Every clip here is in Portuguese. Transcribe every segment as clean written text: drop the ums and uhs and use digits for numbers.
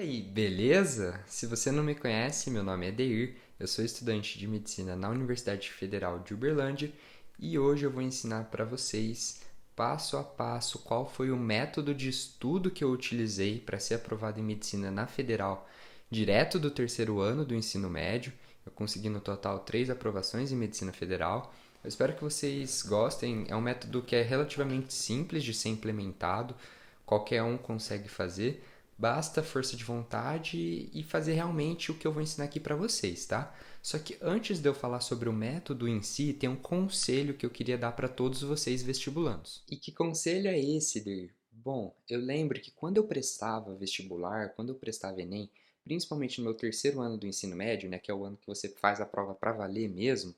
aí, beleza? Se você não me conhece, meu nome é Deir, eu sou estudante de medicina na Universidade Federal de Uberlândia e hoje eu vou ensinar para vocês, passo a passo, qual foi o método de estudo que eu utilizei para ser aprovado em medicina na Federal, direto do terceiro ano do ensino médio. Eu consegui no total 3 aprovações em medicina federal. Eu espero que vocês gostem. É um método que é relativamente simples de ser implementado, qualquer um consegue fazer. Basta força de vontade e fazer realmente o que eu vou ensinar aqui para vocês, tá? Só que antes de eu falar sobre o método em si, tem um conselho que eu queria dar para todos vocês vestibulandos. E que conselho é esse, Dir? Bom, eu lembro que quando eu prestava vestibular, quando eu prestava Enem, principalmente no meu terceiro ano do ensino médio, né, que é o ano que você faz a prova para valer mesmo,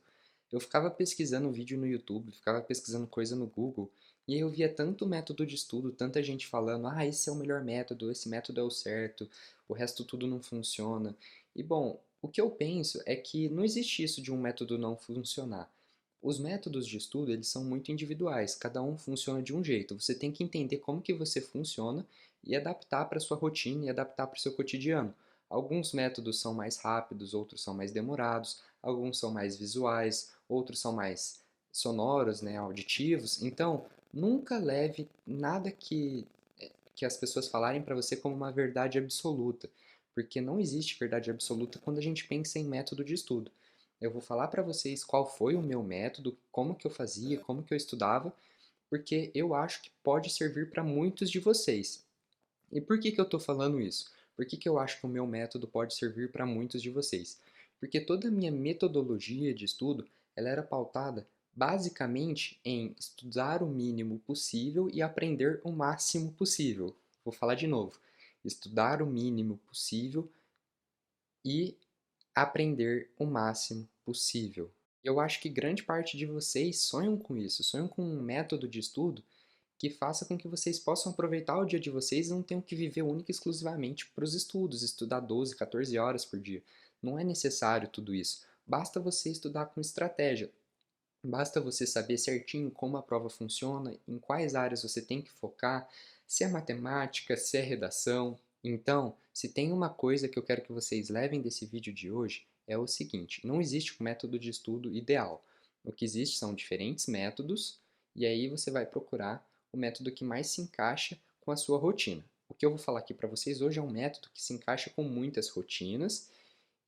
eu ficava pesquisando vídeo no YouTube, ficava pesquisando coisa no Google, e aí eu via tanto método de estudo, tanta gente falando, ah, esse é o melhor método, esse método é o certo, o resto tudo não funciona. E bom, o que eu penso é que não existe isso de um método não funcionar. Os métodos de estudo, eles são muito individuais, cada um funciona de um jeito. Você tem que entender como que você funciona e adaptar para a sua rotina e adaptar para o seu cotidiano. Alguns métodos são mais rápidos, outros são mais demorados, alguns são mais visuais, outros são mais sonoros, né, auditivos. Então, nunca leve nada que as pessoas falarem para você como uma verdade absoluta, porque não existe verdade absoluta quando a gente pensa em método de estudo. Eu vou falar para vocês qual foi o meu método, como que eu fazia, como que eu estudava, porque eu acho que pode servir para muitos de vocês. E por que que eu estou falando isso? Por que que eu acho que o meu método pode servir para muitos de vocês? Porque toda a minha metodologia de estudo, ela era pautada basicamente em estudar o mínimo possível e aprender o máximo possível. Vou falar de novo. Estudar o mínimo possível e aprender o máximo possível. Eu acho que grande parte de vocês sonham com isso, sonham com um método de estudo que faça com que vocês possam aproveitar o dia de vocês e não tenham que viver única e exclusivamente para os estudos, estudar 12, 14 horas por dia. Não é necessário tudo isso. Basta você estudar com estratégia. Basta você saber certinho como a prova funciona, em quais áreas você tem que focar, se é matemática, se é redação. Então, se tem uma coisa que eu quero que vocês levem desse vídeo de hoje, é o seguinte: não existe um método de estudo ideal. O que existe são diferentes métodos, e aí você vai procurar o método que mais se encaixa com a sua rotina. O que eu vou falar aqui para vocês hoje é um método que se encaixa com muitas rotinas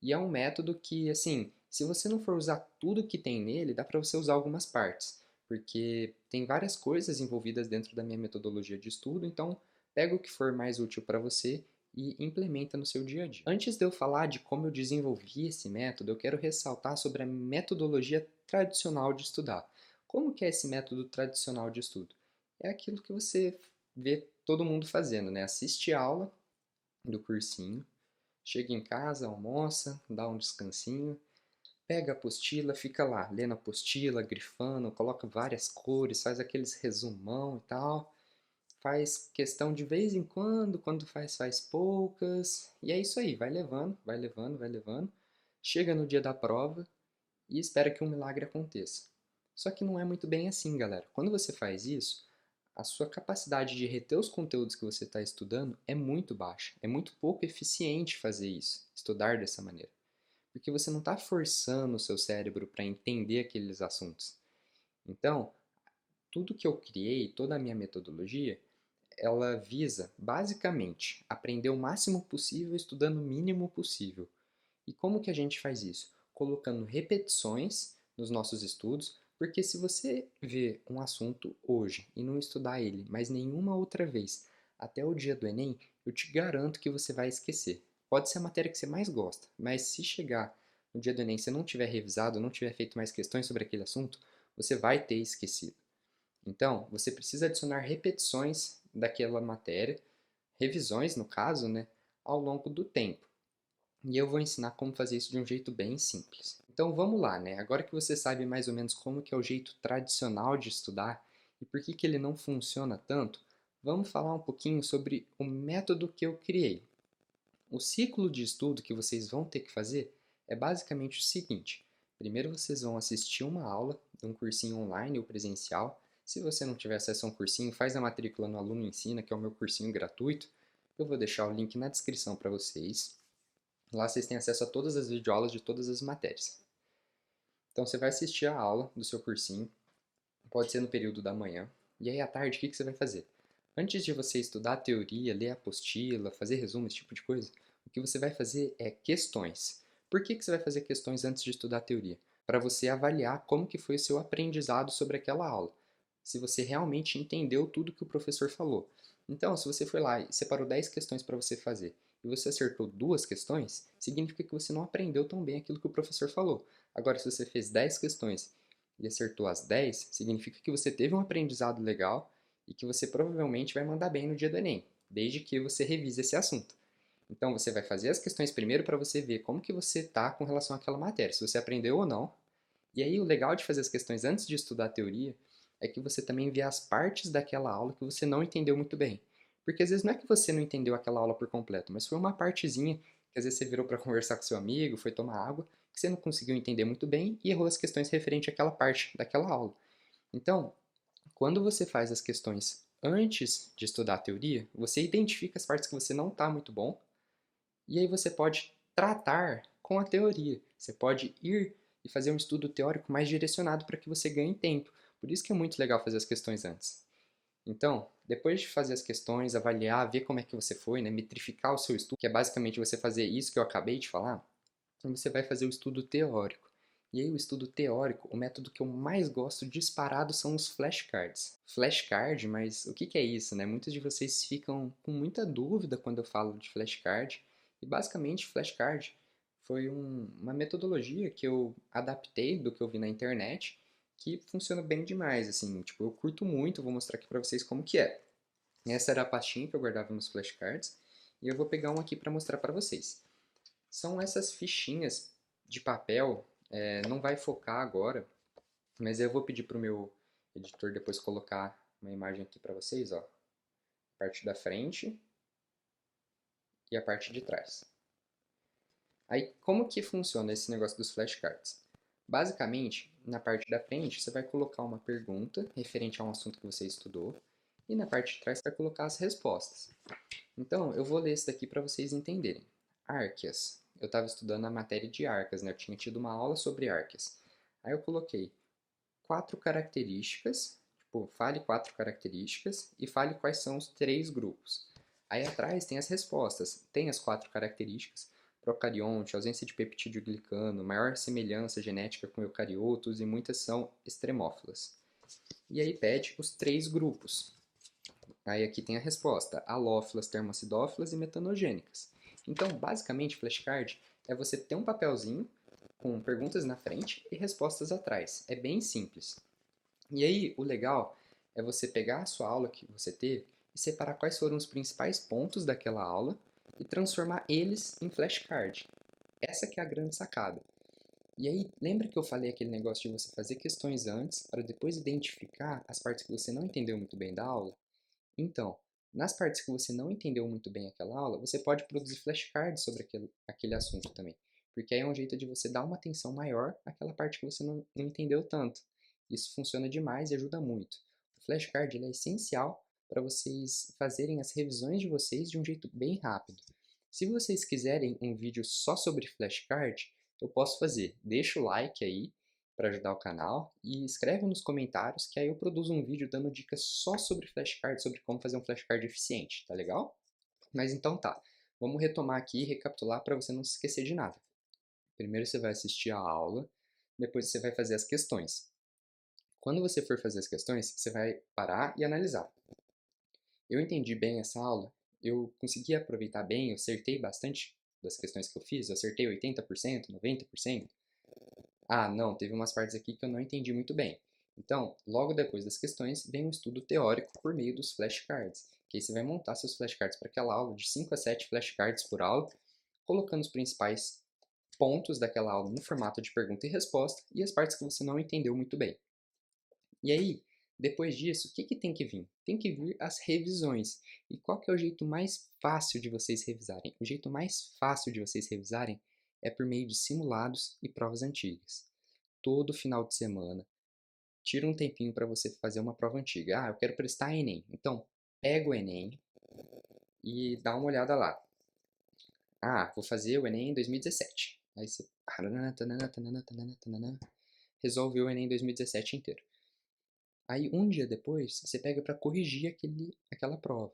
e é um método que, assim, se você não for usar tudo que tem nele, dá para você usar algumas partes, porque tem várias coisas envolvidas dentro da minha metodologia de estudo, então pega o que for mais útil para você e implementa no seu dia a dia. Antes de eu falar de como eu desenvolvi esse método, eu quero ressaltar sobre a metodologia tradicional de estudar. Como que é esse método tradicional de estudo? É aquilo que você vê todo mundo fazendo, né? Assiste a aula do cursinho, chega em casa, almoça, dá um descansinho, pega a apostila, fica lá, lendo a apostila, grifando, coloca várias cores, faz aqueles resumão e tal. Faz questão de vez em quando faz, faz poucas. E é isso aí, vai levando, vai levando, vai levando. Chega no dia da prova e espera que um milagre aconteça. Só que não é muito bem assim, galera. Quando você faz isso, a sua capacidade de reter os conteúdos que você está estudando é muito baixa. É muito pouco eficiente fazer isso, estudar dessa maneira. Porque você não está forçando o seu cérebro para entender aqueles assuntos. Então, tudo que eu criei, toda a minha metodologia, ela visa basicamente aprender o máximo possível estudando o mínimo possível. E como que a gente faz isso? Colocando repetições nos nossos estudos, porque se você vê um assunto hoje e não estudar ele mais nenhuma outra vez até o dia do Enem, eu te garanto que você vai esquecer. Pode ser a matéria que você mais gosta, mas se chegar no dia do Enem e você não tiver revisado, não tiver feito mais questões sobre aquele assunto, você vai ter esquecido. Então, você precisa adicionar repetições daquela matéria, revisões no caso, né, ao longo do tempo. E eu vou ensinar como fazer isso de um jeito bem simples. Então vamos lá, né? Agora que você sabe mais ou menos como que é o jeito tradicional de estudar e por que que ele não funciona tanto, vamos falar um pouquinho sobre o método que eu criei. O ciclo de estudo que vocês vão ter que fazer é basicamente o seguinte: primeiro vocês vão assistir uma aula de um cursinho online ou presencial. Se você não tiver acesso a um cursinho, faz a matrícula no Aluno Ensina, que é o meu cursinho gratuito, Eu vou deixar o link na descrição para vocês. Lá vocês têm acesso a todas as videoaulas de todas as matérias. Então você vai assistir a aula do seu cursinho, pode ser no período da manhã, e aí à tarde o que você vai fazer? Antes de você estudar a teoria, ler a apostila, fazer resumo, esse tipo de coisa, o que você vai fazer é questões. Por que você vai fazer questões antes de estudar a teoria? Para você avaliar como que foi o seu aprendizado sobre aquela aula. Se você realmente entendeu tudo que o professor falou. Então, se você foi lá e separou 10 questões para você fazer e você acertou duas questões, significa que você não aprendeu tão bem aquilo que o professor falou. Agora, se você fez 10 questões e acertou as 10, significa que você teve um aprendizado legal e que você provavelmente vai mandar bem no dia do Enem, desde que você revise esse assunto. Então você vai fazer as questões primeiro para você ver como que você está com relação àquela matéria, se você aprendeu ou não. E aí o legal de fazer as questões antes de estudar a teoria é que você também vê as partes daquela aula que você não entendeu muito bem. Porque às vezes não é que você não entendeu aquela aula por completo, mas foi uma partezinha que às vezes você virou para conversar com seu amigo, foi tomar água, que você não conseguiu entender muito bem e errou as questões referente àquela parte daquela aula. Então, quando você faz as questões antes de estudar a teoria, você identifica as partes que você não está muito bom e aí você pode tratar com a teoria. Você pode ir e fazer um estudo teórico mais direcionado para que você ganhe tempo. Por isso que é muito legal fazer as questões antes. Então, depois de fazer as questões, avaliar, ver como é que você foi, né, metrificar o seu estudo, que é basicamente você fazer isso que eu acabei de falar, você vai fazer o estudo teórico. E aí, o estudo teórico, o método que eu mais gosto disparado são os flashcards. Flashcard, mas o que que é isso, né? Muitos de vocês ficam com muita dúvida quando eu falo de flashcard. E basicamente, flashcard foi uma metodologia que eu adaptei do que eu vi na internet, que funciona bem demais, assim. Tipo, eu curto muito, vou mostrar aqui pra vocês como que é. Essa era a pastinha que eu guardava meus flashcards, e eu vou pegar um aqui para mostrar para vocês. São essas fichinhas de papel, não vai focar agora, mas eu vou pedir para o meu editor depois colocar uma imagem aqui para vocês, ó. A parte da frente e a parte de trás. Aí, como que funciona esse negócio dos flashcards? Basicamente, na parte da frente, você vai colocar uma pergunta referente a um assunto que você estudou, e na parte de trás você vai colocar as respostas. Então, eu vou ler isso daqui para vocês entenderem. Árqueas. Eu estava estudando a matéria de arcas, né? Eu tinha tido uma aula sobre árqueas. Aí eu coloquei 4 características, tipo, fale 4 características e fale quais são os 3 grupos. Aí atrás tem as respostas. Tem as 4 características, procarionte, ausência de peptídeo glicano, maior semelhança genética com eucariotos e muitas são extremófilas. E aí pede os 3 grupos. Aí aqui tem a resposta: halófilas, termoacidófilas e metanogênicas. Então, basicamente, flashcard é você ter um papelzinho com perguntas na frente e respostas atrás. É bem simples. E aí, o legal é você pegar a sua aula que você teve e separar quais foram os principais pontos daquela aula e transformar eles em flashcard. Essa que é a grande sacada. E aí, lembra que eu falei aquele negócio de você fazer questões antes para depois identificar as partes que você não entendeu muito bem da aula? Então, nas partes que você não entendeu muito bem aquela aula, você pode produzir flashcards sobre aquele assunto também. Porque aí é um jeito de você dar uma atenção maior àquela parte que você não entendeu tanto. Isso funciona demais e ajuda muito. O flashcard ele é essencial para vocês fazerem as revisões de vocês de um jeito bem rápido. Se vocês quiserem um vídeo só sobre flashcard, eu posso fazer. Deixa o like aí para ajudar o canal e escreve nos comentários que aí eu produzo um vídeo dando dicas só sobre flashcard, sobre como fazer um flashcard eficiente, tá legal? Mas então tá, vamos retomar aqui e recapitular para você não se esquecer de nada. Primeiro você vai assistir a aula, depois você vai fazer as questões. Quando você for fazer as questões, você vai parar e analisar. Eu entendi bem essa aula, eu consegui aproveitar bem, eu acertei bastante das questões que eu fiz, eu acertei 80%, 90%. Ah, não, teve umas partes aqui que eu não entendi muito bem. Então, logo depois das questões, vem um estudo teórico por meio dos flashcards, que aí você vai montar seus flashcards para aquela aula, de 5 a 7 flashcards por aula, colocando os principais pontos daquela aula no formato de pergunta e resposta e as partes que você não entendeu muito bem. E aí, depois disso, o que que tem que vir? Tem que vir as revisões. E qual que é o jeito mais fácil de vocês revisarem? O jeito mais fácil de vocês revisarem é por meio de simulados e provas antigas. Todo final de semana, tira um tempinho para você fazer uma prova antiga. Ah, eu quero prestar Enem. Então, pega o Enem, e dá uma olhada lá. Ah, vou fazer o Enem em 2017. Aí você resolveu o Enem 2017 inteiro. Aí um dia depois, você pega para corrigir aquela prova.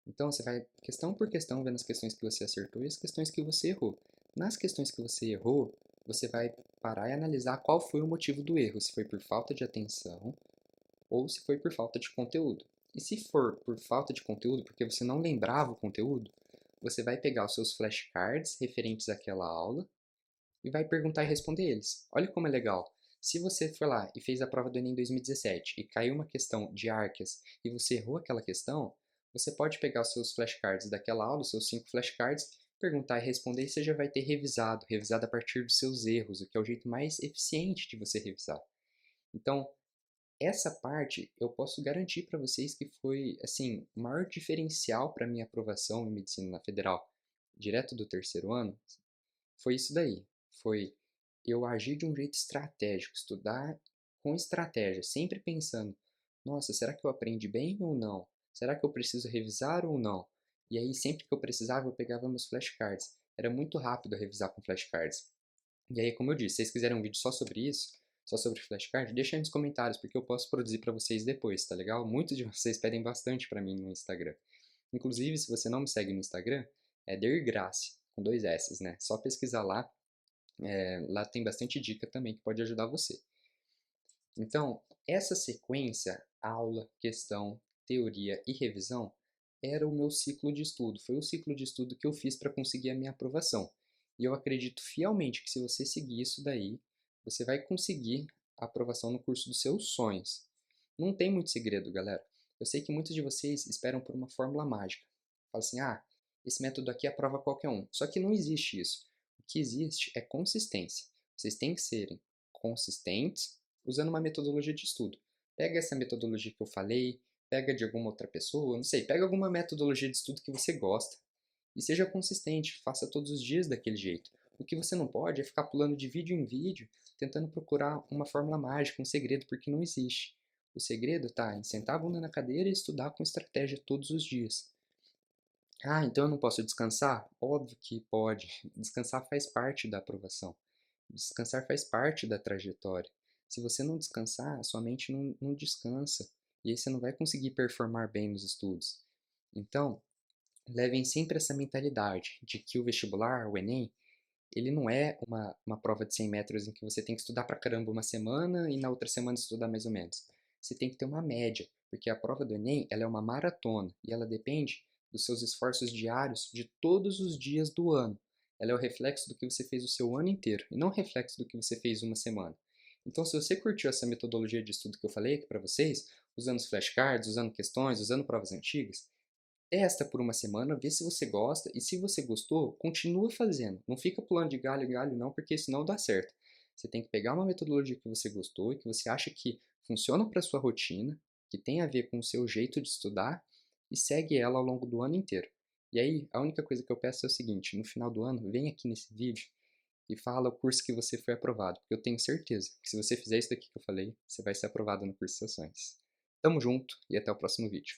Então você vai questão por questão vendo as questões que você acertou e as questões que você errou. Nas questões que você errou, você vai parar e analisar qual foi o motivo do erro, se foi por falta de atenção ou se foi por falta de conteúdo. E se for por falta de conteúdo, porque você não lembrava o conteúdo, você vai pegar os seus flashcards referentes àquela aula e vai perguntar e responder eles. Olha como é legal. Se você foi lá e fez a prova do Enem 2017 e caiu uma questão de Arquias e você errou aquela questão, você pode pegar os seus flashcards daquela aula, os seus 5 flashcards, perguntar e responder e você já vai ter revisado a partir dos seus erros, o que é o jeito mais eficiente de você revisar. Então, essa parte eu posso garantir para vocês que foi assim o maior diferencial para minha aprovação em medicina na federal, direto do terceiro ano, foi isso daí. Foi eu agir de um jeito estratégico, estudar com estratégia, sempre pensando: nossa, será que eu aprendi bem ou não? Será que eu preciso revisar ou não? E aí, sempre que eu precisava, eu pegava meus flashcards. Era muito rápido revisar com flashcards. E aí, como eu disse, se vocês quiserem um vídeo só sobre isso, só sobre flashcard, deixa aí nos comentários, porque eu posso produzir para vocês depois, tá legal? Muitos de vocês pedem bastante para mim no Instagram. Inclusive, se você não me segue no Instagram, é Dergrace, com 2 S, né? Só pesquisar lá, lá tem bastante dica também que pode ajudar você. Então, essa sequência, aula, questão, teoria e revisão, era o meu ciclo de estudo. Foi o ciclo de estudo que eu fiz para conseguir a minha aprovação. E eu acredito fielmente que se você seguir isso daí, você vai conseguir a aprovação no curso dos seus sonhos. Não tem muito segredo, galera. Eu sei que muitos de vocês esperam por uma fórmula mágica. Fala assim, ah, esse método aqui aprova qualquer um. Só que não existe isso. O que existe é consistência. Vocês têm que serem consistentes usando uma metodologia de estudo. Pega essa metodologia que eu falei, pega de alguma outra pessoa, não sei, pega alguma metodologia de estudo que você gosta e seja consistente, faça todos os dias daquele jeito. O que você não pode é ficar pulando de vídeo em vídeo, tentando procurar uma fórmula mágica, um segredo, porque não existe. O segredo está em sentar a bunda na cadeira e estudar com estratégia todos os dias. Ah, então eu não posso descansar? Óbvio que pode. Descansar faz parte da aprovação. Descansar faz parte da trajetória. Se você não descansar, a sua mente não descansa. E aí você não vai conseguir performar bem nos estudos. Então, levem sempre essa mentalidade de que o vestibular, o Enem, ele não é uma prova de 100 metros em que você tem que estudar pra caramba uma semana e na outra semana estudar mais ou menos. Você tem que ter uma média, porque a prova do Enem ela é uma maratona e ela depende dos seus esforços diários de todos os dias do ano. Ela é o reflexo do que você fez o seu ano inteiro e não o reflexo do que você fez uma semana. Então, se você curtiu essa metodologia de estudo que eu falei aqui para vocês, usando os flashcards, usando questões, usando provas antigas, testa por uma semana, vê se você gosta e se você gostou, continua fazendo. Não fica pulando de galho em galho não, porque isso não dá certo. Você tem que pegar uma metodologia que você gostou e que você acha que funciona para sua rotina, que tem a ver com o seu jeito de estudar e segue ela ao longo do ano inteiro. E aí, a única coisa que eu peço é o seguinte, no final do ano, vem aqui nesse vídeo e fala o curso que você foi aprovado, porque eu tenho certeza que se você fizer isso daqui que eu falei, você vai ser aprovado no curso de sessões. Tamo junto e até o próximo vídeo.